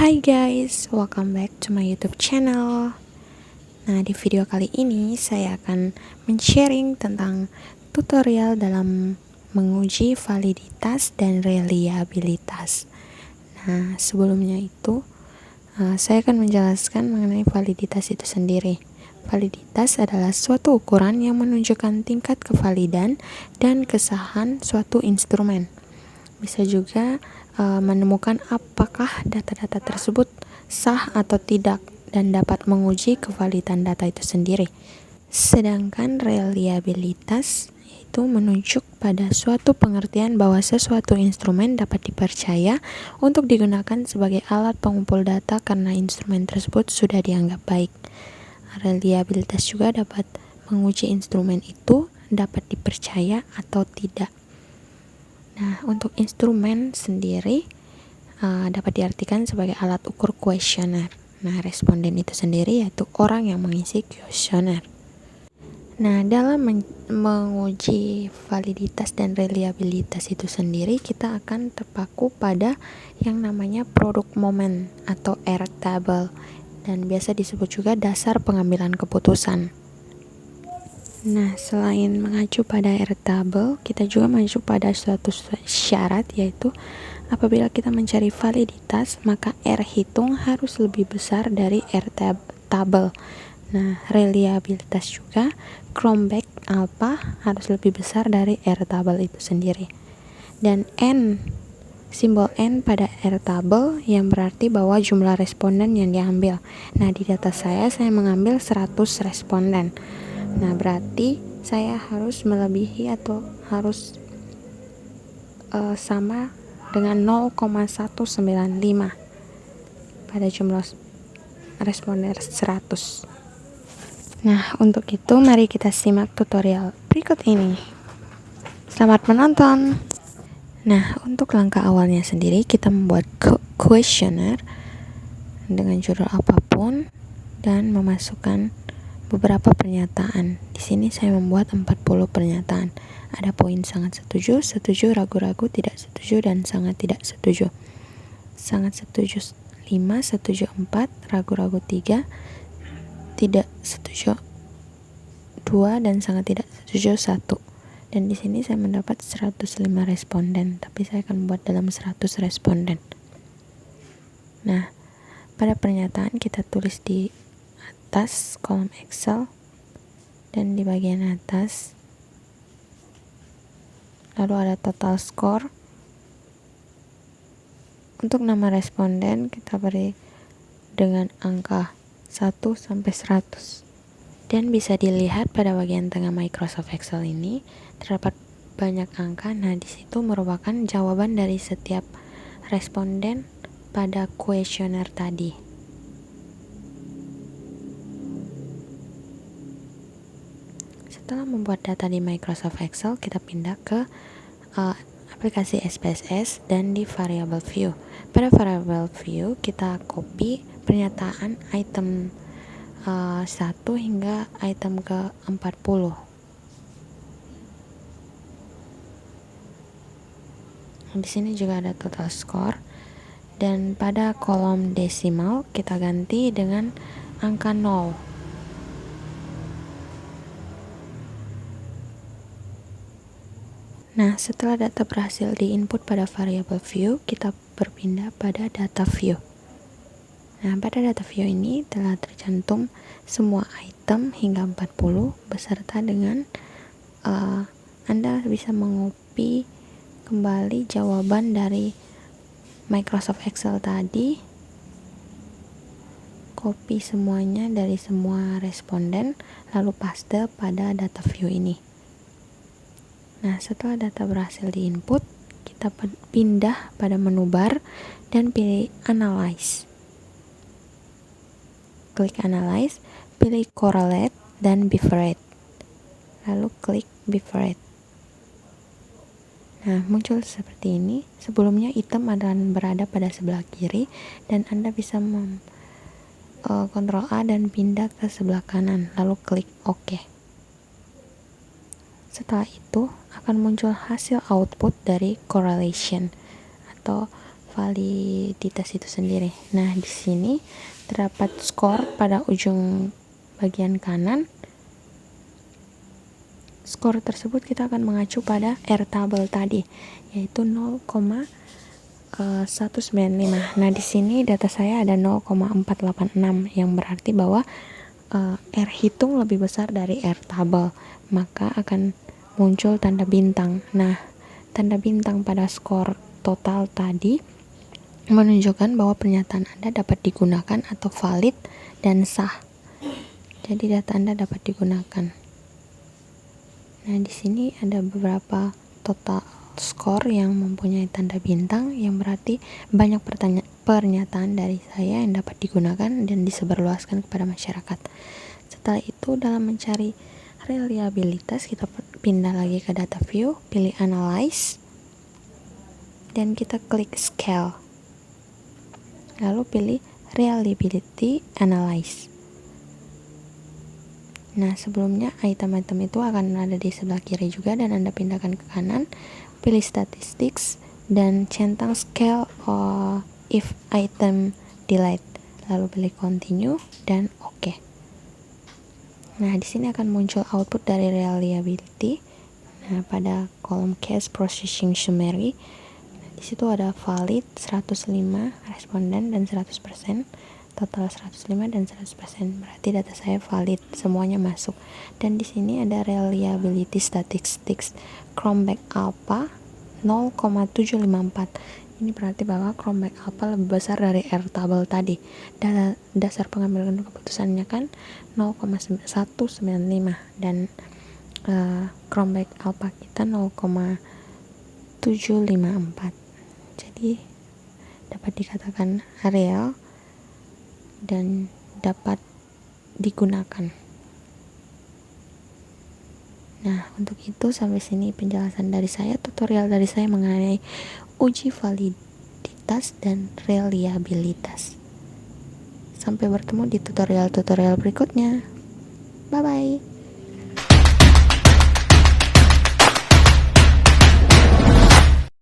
Hai guys, welcome back to my YouTube channel. Nah, di video kali ini saya akan men-sharing tentang tutorial dalam menguji validitas dan reliabilitas. Nah, sebelumnya itu saya akan menjelaskan mengenai validitas itu sendiri. Validitas adalah suatu ukuran yang menunjukkan tingkat kevalidan dan kesahan suatu instrumen. Bisa juga menemukan apakah data-data tersebut sah atau tidak dan dapat menguji kevalidan data itu sendiri. Sedangkan reliabilitas itu menunjuk pada suatu pengertian bahwa sesuatu instrumen dapat dipercaya untuk digunakan sebagai alat pengumpul data karena instrumen tersebut sudah dianggap baik. Reliabilitas juga dapat menguji instrumen itu dapat dipercaya atau tidak. Nah, untuk instrumen sendiri dapat diartikan sebagai alat ukur kuesioner. Nah, responden itu sendiri yaitu orang yang mengisi kuesioner. Nah, dalam menguji validitas dan reliabilitas itu sendiri, kita akan terpaku pada yang namanya produk momen atau R-table, dan biasa disebut juga dasar pengambilan keputusan. Nah, selain mengacu pada R-table, kita juga mengacu pada suatu syarat, yaitu apabila kita mencari validitas, maka R hitung harus lebih besar dari R-table. Nah, reliabilitas juga, Cronbach alpha harus lebih besar dari R-table itu sendiri. Dan N, simbol N pada R-table yang berarti bahwa jumlah responden yang diambil. Nah, di data saya mengambil 100 responden. Nah, berarti saya harus melebihi atau harus sama dengan 0,195 pada jumlah responden 100. Nah, untuk itu mari kita simak tutorial berikut ini. Selamat menonton. Nah, untuk langkah awalnya sendiri kita membuat kuesioner dengan judul apapun dan memasukkan beberapa pernyataan. Di sini saya membuat 40 pernyataan. Ada poin sangat setuju, setuju, ragu-ragu, tidak setuju, dan sangat tidak setuju. Sangat setuju 5, setuju 4, ragu-ragu 3, tidak setuju 2, dan sangat tidak setuju 1. Dan di sini saya mendapat 105 responden, tapi saya akan membuat dalam 100 responden. Nah, pada pernyataan kita tulis di atas kolom Excel dan di bagian atas lalu ada total score. Untuk nama responden kita beri dengan angka 1 sampai 100. Dan bisa dilihat pada bagian tengah Microsoft Excel ini terdapat banyak angka. Nah, di situ merupakan jawaban dari setiap responden pada kuesioner tadi. Setelah membuat data di Microsoft Excel, kita pindah ke aplikasi SPSS dan di variable view. Pada variable view, kita copy pernyataan item 1 hingga item ke 40. Di sini juga ada total score, dan pada kolom desimal kita ganti dengan angka 0. Nah, setelah data berhasil diinput pada variable view, kita berpindah pada data view. Nah, pada data view ini telah tercantum semua item hingga 40 beserta dengan Anda bisa mengcopy kembali jawaban dari Microsoft Excel tadi, copy semuanya dari semua responden, lalu paste pada data view ini. Nah, setelah data berhasil diinput, kita pindah pada menu bar dan pilih Analyze. Klik Analyze, pilih Correlate dan Bifurcate. Lalu klik Bifurcate. Nah, muncul seperti ini. Sebelumnya item akan berada pada sebelah kiri dan Anda bisa Ctrl A dan pindah ke sebelah kanan, lalu klik OK. Setelah itu akan muncul hasil output dari correlation atau validitas itu sendiri. Nah, di sini terdapat skor pada ujung bagian kanan. Skor tersebut kita akan mengacu pada Airtable tadi, yaitu 0,195. Nah, di sini data saya ada 0,486 yang berarti bahwa R hitung lebih besar dari Airtable, maka akan muncul tanda bintang. Nah, tanda bintang pada skor total tadi menunjukkan bahwa pernyataan Anda dapat digunakan atau valid dan sah. Jadi data Anda dapat digunakan. Nah, di sini ada beberapa total skor yang mempunyai tanda bintang, yang berarti banyak pernyataan dari saya yang dapat digunakan dan disebarluaskan kepada masyarakat. Setelah itu, dalam mencari reliabilitas, kita pindah lagi ke data view, pilih analyze, dan kita klik scale, lalu pilih reliability analyze. Nah, sebelumnya item-item itu akan ada di sebelah kiri juga, dan Anda pindahkan ke kanan, pilih statistics dan centang scale if item delete, lalu pilih continue dan oke. Nah, di sini akan muncul output dari reliability. Nah, pada kolom case processing summary, di situ ada valid 105 responden dan 100%. Total 105 dan 100%, berarti data saya valid, semuanya masuk. Dan di sini ada reliability statistics Chromback Alpha 0,754. Ini berarti bahwa Chromback Alpha lebih besar dari Airtable tadi. Dasar pengambilan keputusannya kan 0,195 dan Chromback Alpha kita 0,754. Jadi dapat dikatakan real dan dapat digunakan. Nah, untuk itu sampai sini penjelasan dari saya, tutorial dari saya mengenai uji validitas dan reliabilitas. Sampai bertemu di tutorial-tutorial berikutnya. Bye bye.